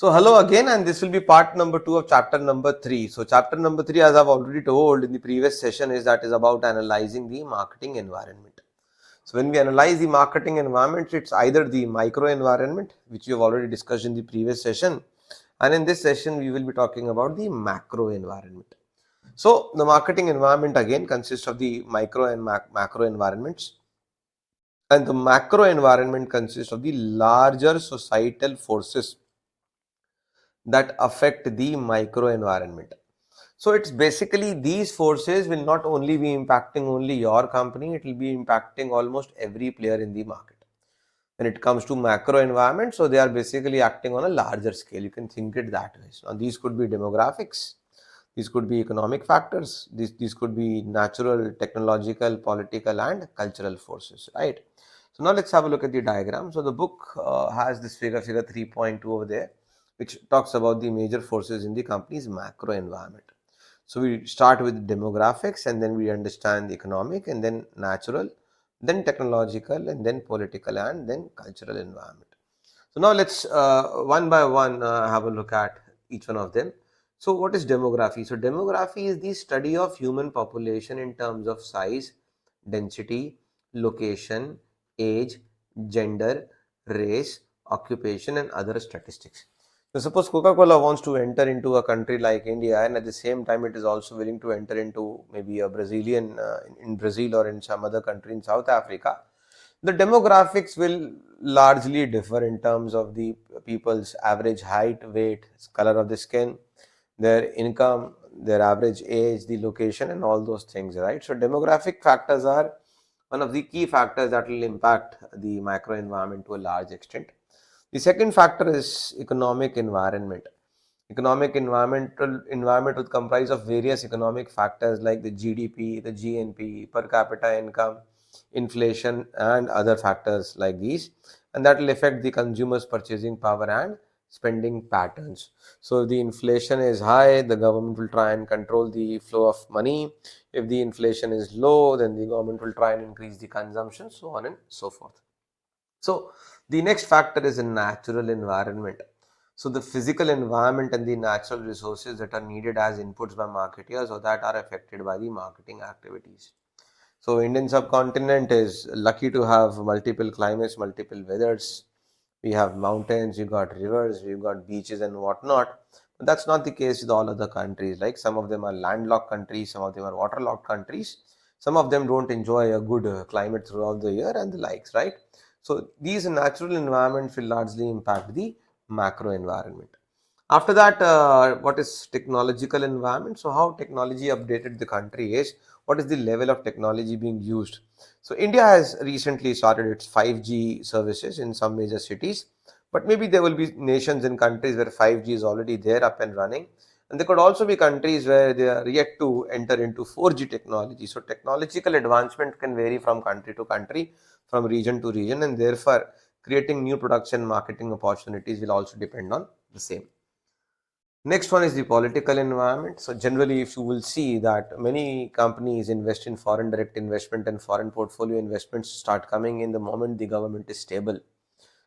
So hello again, and this will be part number 2 of chapter number 3. So chapter number 3, as I've already told in the previous session, is about analyzing the marketing environment. So when we analyze the marketing environment, it's either the micro environment, which we have already discussed in the previous session, and in this session we will be talking about the macro environment. So the marketing environment again consists of the micro and macro environments, and the macro environment consists of the larger societal forces that affect the micro environment. So it's basically these forces will not only be impacting only your company, it will be impacting almost every player in the market. When it comes to macro environment, so they are basically acting on a larger scale. You can think it that way. So these could be demographics, these could be economic factors, these could be natural, technological, political and cultural forces, right? So now let's have a look at the diagram. So the book has this figure 3.2 over there, which talks about the major forces in the company's macro environment. So we start with demographics, and then we understand the economic, and then natural, then technological, and then political, and then cultural environment. So now let's one by one have a look at each one of them. So what is demography? So demography is the study of human population in terms of size, density, location, age, gender, race, occupation and other statistics. So suppose Coca-Cola wants to enter into a country like India, and at the same time it is also willing to enter into maybe a Brazilian in Brazil or in some other country in South Africa. The demographics will largely differ in terms of the people's average height, weight, color of the skin, their income, their average age, the location and all those things, right? So demographic factors are one of the key factors that will impact the macro environment to a large extent. The second factor is economic environment. Economic environment will comprise of various economic factors like the GDP, the GNP, per capita income, inflation and other factors like these, and that will affect the consumer's purchasing power and spending patterns. So if the inflation is high, the government will try and control the flow of money. If the inflation is low, then the government will try and increase the consumption, so on and so forth. So the next factor is a natural environment. So the physical environment and the natural resources that are needed as inputs by marketeers or that are affected by the marketing activities. So Indian subcontinent is lucky to have multiple climates, multiple weathers. We have mountains, we got rivers, we've got beaches and whatnot. But that's not the case with all other countries. Like some of them are landlocked countries, some of them are waterlogged countries. Some of them don't enjoy a good climate throughout the year and the likes, right? So these natural environments will largely impact the macro environment. After that, what is technological environment? So how technology updated the country is, what is the level of technology being used? So India has recently started its 5G services in some major cities, but maybe there will be nations and countries where 5G is already there up and running. And there could also be countries where they are yet to enter into 4G technology. So technological advancement can vary from country to country, from region to region, and therefore creating new production marketing opportunities will also depend on the same. Next one is the political environment. So generally, if you will see that many companies invest in foreign direct investment and foreign portfolio investments start coming in the moment the government is stable.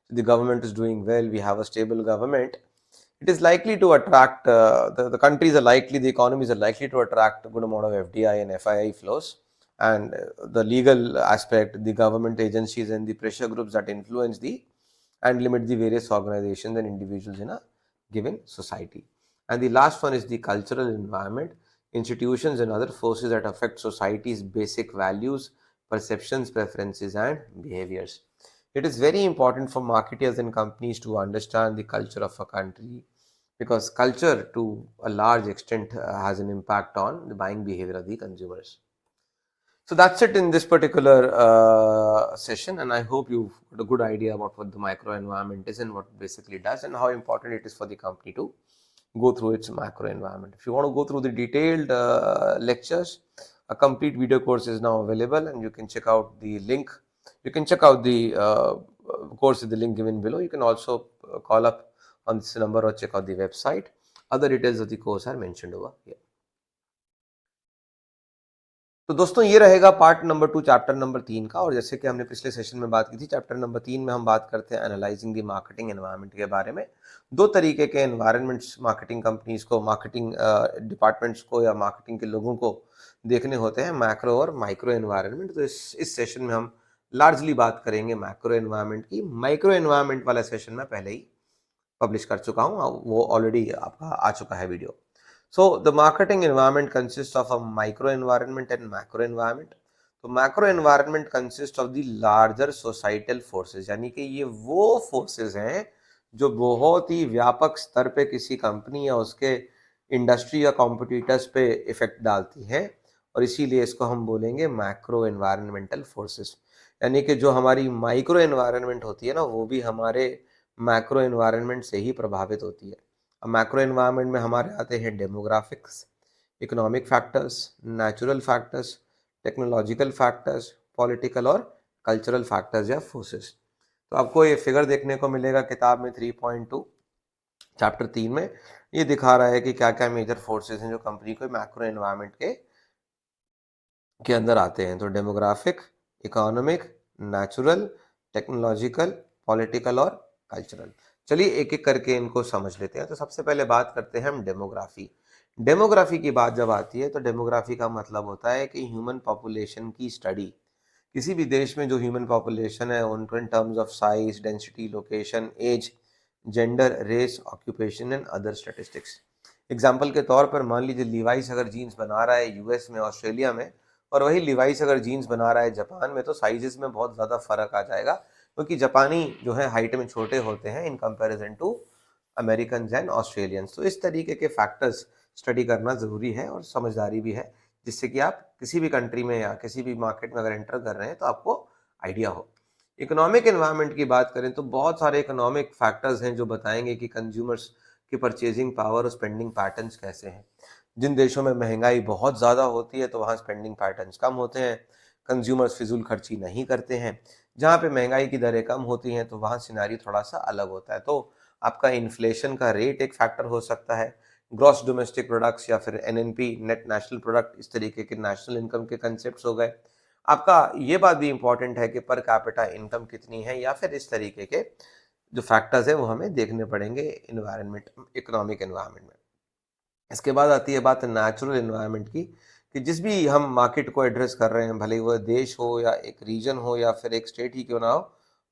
So the government is doing well, we have a stable government. It is likely to attract, the countries are likely, the economies are likely to attract a good amount of FDI and FII flows. And the legal aspect, the government agencies and the pressure groups that influence the and limit the various organizations and individuals in a given society. And the last one is the cultural environment, institutions and other forces that affect society's basic values, perceptions, preferences, and behaviors. It is very important for marketers and companies to understand the culture of a country because culture, to a large extent, has an impact on the buying behavior of the consumers. So that's it in this particular session, and I hope you've got a good idea about what the micro environment is and what it basically does and how important it is for the company to go through its macro environment. If you want to go through the detailed lectures, a complete video course is now available, and you can check out the link. You can check out the course with the link given below. You can also call up on this number or check out the website. Other details of the course are mentioned over here. तो दोस्तों ये रहेगा part number 2 chapter number 3 का। और जैसे कि हमने पिछले सेशन में बात की थी, चैप्टर नंबर 3 में हम बात करते हैं एनालाइजिंग द मार्केटिंग एनवायरनमेंट के बारे में। दो तरीके के एनवायरनमेंट्स मार्केटिंग कंपनीज को, मार्केटिंग डिपार्टमेंट्स को या मार्केटिंग के लोगों को देखने होते हैं, मैक्रो और माइक्रो एनवायरनमेंट। तो इस सेशन में हम लार्जली बात करेंगे मैक्रो एनवायरनमेंट की। माइक्रो एनवायरनमेंट वाला सेशन में पहले ही पब्लिश कर चुका हूँ, वो ऑलरेडी आपका आ चुका है video. So the marketing environment consists of a micro environment and macro environment. तो macro environment consists of the larger societal forces, यानी कि ये वो forces हैं जो बहुत ही व्यापक स्तर पे किसी कंपनी या उसके इंडस्ट्री या कॉम्पिटिटर्स पे इफेक्ट डालती हैं, और इसीलिए इसको हम बोलेंगे मैक्रो एनवायरमेंटल फोर्सेस। यानी कि जो हमारी माइक्रो एनवायरनमेंट होती है ना, वो भी हमारे मैक्रो एनवायरनमेंट से ही प्रभावित होती है। अब मैक्रो एनवायरनमेंट में हमारे आते हैं demographics, economic factors, natural factors, technological factors, political और कल्चरल फैक्टर्स या फोर्सेस। तो आपको ये फिगर देखने को मिलेगा किताब में 3.2 चैप्टर 3 में। ये दिखा रहा है कि क्या क्या मेजर फोर्सेस हैं जो कंपनी को मैक्रो एनवायरनमेंट के अंदर आते हैं। तो demographic, economic, natural, technological, political और कल्चरल। चलिए एक एक करके इनको समझ लेते हैं। तो सबसे पहले बात करते हैं हम डेमोग्राफी। डेमोग्राफी की बात जब आती है तो डेमोग्राफी का मतलब होता है कि ह्यूमन पॉपुलेशन की स्टडी। किसी भी देश में जो ह्यूमन पॉपुलेशन है उनको in terms of size, density, location, age, gender, race, occupation and other statistics. Example के तौर पर मान लीजिए लिवाइस अगर जीन्स बना रहा है यूएस में, ऑस्ट्रेलिया में, और वही लिवाइस अगर जीन्स बना रहा है जापान में, तो साइजेस में बहुत ज़्यादा फर्क आ जाएगा, क्योंकि जापानी जो है हाइट में छोटे होते हैं in comparison to American and Australians. तो इस तरीके के फैक्टर्स स्टडी करना ज़रूरी है और समझदारी भी है, जिससे कि आप किसी भी कंट्री में या किसी भी मार्केट में अगर एंटर कर रहे हैं तो आपको आइडिया हो। इकोनॉमिक एनवायरनमेंट की बात करें तो बहुत सारे इकोनॉमिक फैक्टर्स हैं जो बताएंगे कि कंज्यूमर्स की परचेजिंग पावर और स्पेंडिंग पैटर्न्स कैसे हैं। जिन देशों में महंगाई बहुत ज़्यादा होती है तो वहाँ स्पेंडिंग पैटर्न्स कम होते हैं, कंज्यूमर्स फिजूल खर्ची नहीं करते हैं। जहाँ पे महंगाई की दरें कम होती हैं तो वहाँ सिनारी थोड़ा सा अलग होता है। तो आपका इन्फ्लेशन का रेट एक फैक्टर हो सकता है, ग्रॉस डोमेस्टिक प्रोडक्ट्स या फिर एनएनपी, नेट नेशनल प्रोडक्ट, इस तरीके के नेशनल इनकम के कंसेप्ट हो गए। आपका ये बात भी इंपॉर्टेंट है कि पर कैपिटा इनकम कितनी है, या फिर इस तरीके के जो फैक्टर्स है वो हमें देखने पड़ेंगे इन्वायरमेंट, इकोनॉमिक एनवायरनमेंट में। इसके बाद आती है बात नेचुरल एनवायरनमेंट की, कि जिस भी हम मार्केट को एड्रेस कर रहे हैं, भले वो देश हो या एक रीजन हो या फिर एक स्टेट ही क्यों ना हो,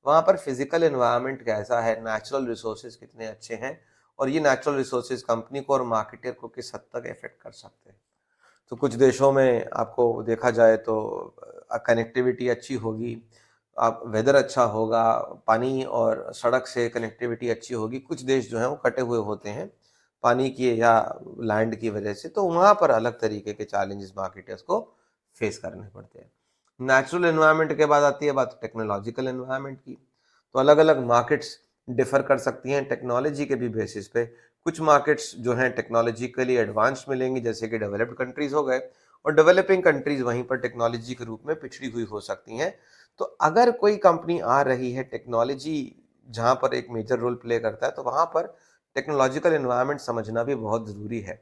वहाँ पर फिजिकल एनवायरनमेंट कैसा है, नेचुरल रिसोर्सेज कितने अच्छे हैं, और ये नेचुरल रिसोर्सेज कंपनी को और मार्केटर को किस हद तक इफेक्ट कर सकते हैं। तो कुछ देशों में आपको देखा जाए तो कनेक्टिविटी अच्छी होगी, आप वेदर अच्छा होगा, पानी और सड़क से कनेक्टिविटी अच्छी होगी। कुछ देश जो हैं वो कटे हुए होते हैं पानी की या लैंड की वजह से, तो वहाँ पर अलग तरीके के चैलेंजेस मार्केटर्स को फेस करने पड़ते हैं। नेचुरल एनवायरनमेंट के बाद आती है बात टेक्नोलॉजिकल एनवायरनमेंट की। तो अलग अलग मार्केट्स डिफर कर सकती हैं टेक्नोलॉजी के भी बेसिस पे। कुछ मार्केट्स जो हैं टेक्नोलॉजिकली एडवांस मिलेंगी, जैसे कि डेवलप्ड कंट्रीज हो गए, और डेवलपिंग कंट्रीज वहीं पर टेक्नोलॉजी के रूप में पिछड़ी हुई हो सकती हैं। तो अगर कोई कंपनी आ रही है, टेक्नोलॉजी जहाँ पर एक मेजर रोल प्ले करता है, तो वहाँ पर टेक्नोलॉजिकल एनवायरनमेंट समझना भी बहुत ज़रूरी है।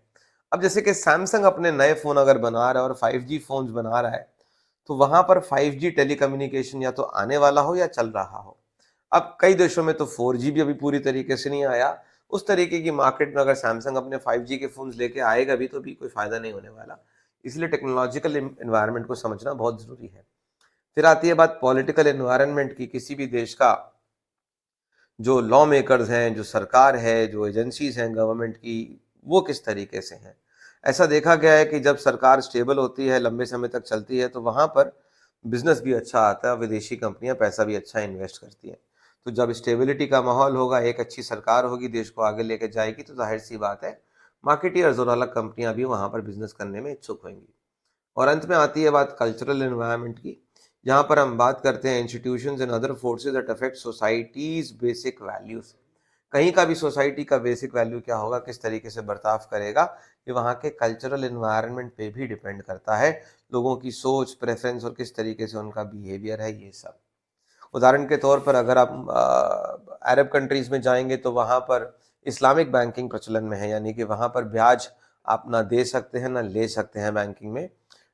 अब जैसे कि सैमसंग अपने नए फ़ोन अगर बना रहा है और 5G फ़ोन्स बना रहा है, तो वहाँ पर 5G टेलीकम्युनिकेशन या तो आने वाला हो या चल रहा हो। अब कई देशों में तो 4G भी अभी पूरी तरीके से नहीं आया। उस तरीके की मार्केट में अगर सैमसंग अपने 5G के फ़ोन्स लेके आएगा भी तो भी कोई फ़ायदा नहीं होने वाला। इसलिए टेक्नोलॉजिकल एनवायरनमेंट को समझना बहुत ज़रूरी है। फिर आती है बात पॉलिटिकल एनवायरनमेंट की। किसी भी देश का जो लॉ मेकर्स हैं, जो सरकार है, जो एजेंसीज हैं गवर्नमेंट की, वो किस तरीके से हैं। ऐसा देखा गया है कि जब सरकार स्टेबल होती है, लंबे समय तक चलती है, तो वहाँ पर बिजनेस भी अच्छा आता है, विदेशी कंपनियां पैसा भी अच्छा इन्वेस्ट करती हैं। तो जब स्टेबिलिटी का माहौल होगा, एक अच्छी सरकार होगी, देश को आगे लेके जाएगी, तो जाहिर सी बात है मार्केटियर्स और अलग कंपनियां भी वहाँ पर बिजनेस करने में इच्छुक होंगी। और अंत में आती है बात कल्चरल एनवायरनमेंट की, जहाँ पर हम बात करते हैं institutions and other forces that affect societies basic values. कहीं का भी सोसाइटी का बेसिक वैल्यू क्या होगा, किस तरीके से बर्ताव करेगा, ये वहाँ के कल्चरल एनवायरनमेंट पे भी डिपेंड करता है। लोगों की सोच, प्रेफरेंस और किस तरीके से उनका बिहेवियर है, ये सब। उदाहरण के तौर पर अगर आप अरब कंट्रीज में जाएंगे तो वहाँ पर इस्लामिक बैंकिंग प्रचलन में है, यानी कि वहाँ पर ब्याज आप ना दे सकते हैं ना ले सकते हैं बैंकिंग में।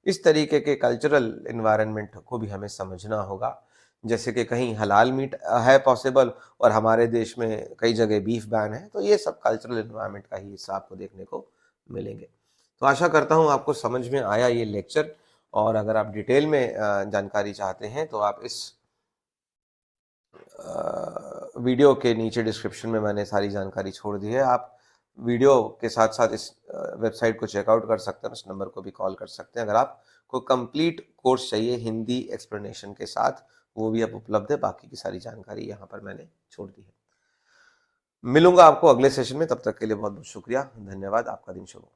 इस तरीके के कल्चरल इन्वायरमेंट को भी हमें समझना होगा। जैसे कि कहीं हलाल मीट है पॉसिबल और हमारे देश में कई जगह बीफ बैन है, तो ये सब कल्चरल इन्वायरमेंट का ही हिस्सा आपको देखने को मिलेंगे। तो आशा करता हूँ आपको समझ में आया ये लेक्चर, और अगर आप डिटेल में जानकारी चाहते हैं तो आप इस वीडियो के नीचे डिस्क्रिप्शन में मैंने सारी जानकारी छोड़ दी है। आप वीडियो के साथ साथ इस वेबसाइट को चेकआउट कर सकते हैं, उस नंबर को भी कॉल कर सकते हैं। अगर आपको कंप्लीट कोर्स चाहिए हिंदी एक्सप्लेनेशन के साथ, वो भी अब उपलब्ध है। बाकी की सारी जानकारी यहाँ पर मैंने छोड़ दी है। मिलूंगा आपको अगले सेशन में, तब तक के लिए बहुत बहुत शुक्रिया, धन्यवाद। आपका दिन शुभ हो।